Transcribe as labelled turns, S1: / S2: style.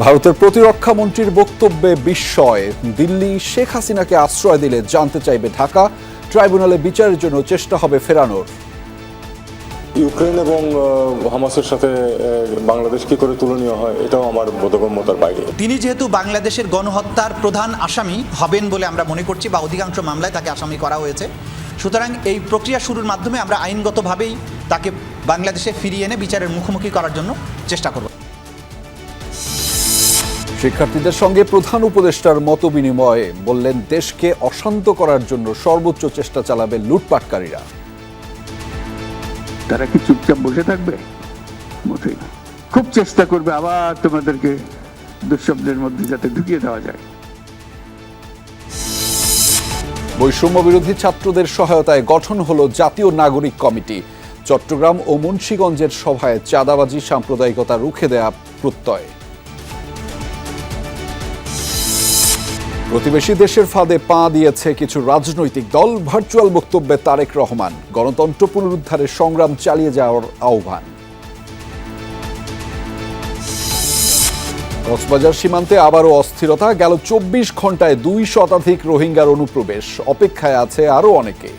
S1: ভারতের প্রতিরক্ষা মন্ত্রীর বক্তব্যে বিস্ময়। দিল্লি শেখ হাসিনাকে আশ্রয় দিলে জানতে চাইবে ঢাকা, ট্রাইব্যুনালে বিচারের জন্য চেষ্টা হবে ফেরানোর।
S2: ইউক্রেন এবং হামাসের সাথে বাংলাদেশ কি করে তুলনীয় হয় এটাও আমার বোধগম্যতার বাইরে।
S3: তিনি যেহেতু বাংলাদেশের গণহত্যার প্রধান আসামি হবেন বলে আমরা মনে করছি, বা অধিকাংশ মামলায় তাকে আসামি করা হয়েছে, সুতরাং এই প্রক্রিয়া শুরুর মাধ্যমে আমরা আইনগতভাবেই তাকে বাংলাদেশে ফিরিয়ে এনে বিচারের মুখোমুখি করার জন্য চেষ্টা করব।
S1: শিক্ষার্থীদের সঙ্গে প্রধান উপদেষ্টার মতবিনিময়ে বললেন, দেশকে অশান্ত করার জন্য সর্বোচ্চ চেষ্টা চালাবে লুটপাটকারীরা।
S4: তারা কি চুপচাপ বসে থাকবে? মোটেই না, খুব চেষ্টা করবে আবার তোমাদেরকে দুঃস্বপ্নের মধ্যে যাতে ঢুকিয়ে দেওয়া যায়।
S1: বৈষম্য বিরোধী ছাত্রদের সহায়তায় গঠন হলো জাতীয় নাগরিক কমিটি। চট্টগ্রাম ও মুন্সিগঞ্জের সভায় চাঁদাবাজি, সাম্প্রদায়িকতা রুখে দেয়া প্রত্যয়। প্রতিবেশী দেশের ফাঁদে পা দিয়েছে কিছু রাজনৈতিক দল, ভার্চুয়াল বক্তব্যে তারেক রহমান। গণতন্ত্র পুনরুদ্ধারের সংগ্রাম চালিয়ে যাওয়ার আহ্বান। কক্সবাজার সীমান্তে আবারও অস্থিরতা, গেল 24 ঘন্টায় 2 শতাধিক রোহিঙ্গার অনুপ্রবেশ, অপেক্ষায় আছে আরও অনেকে।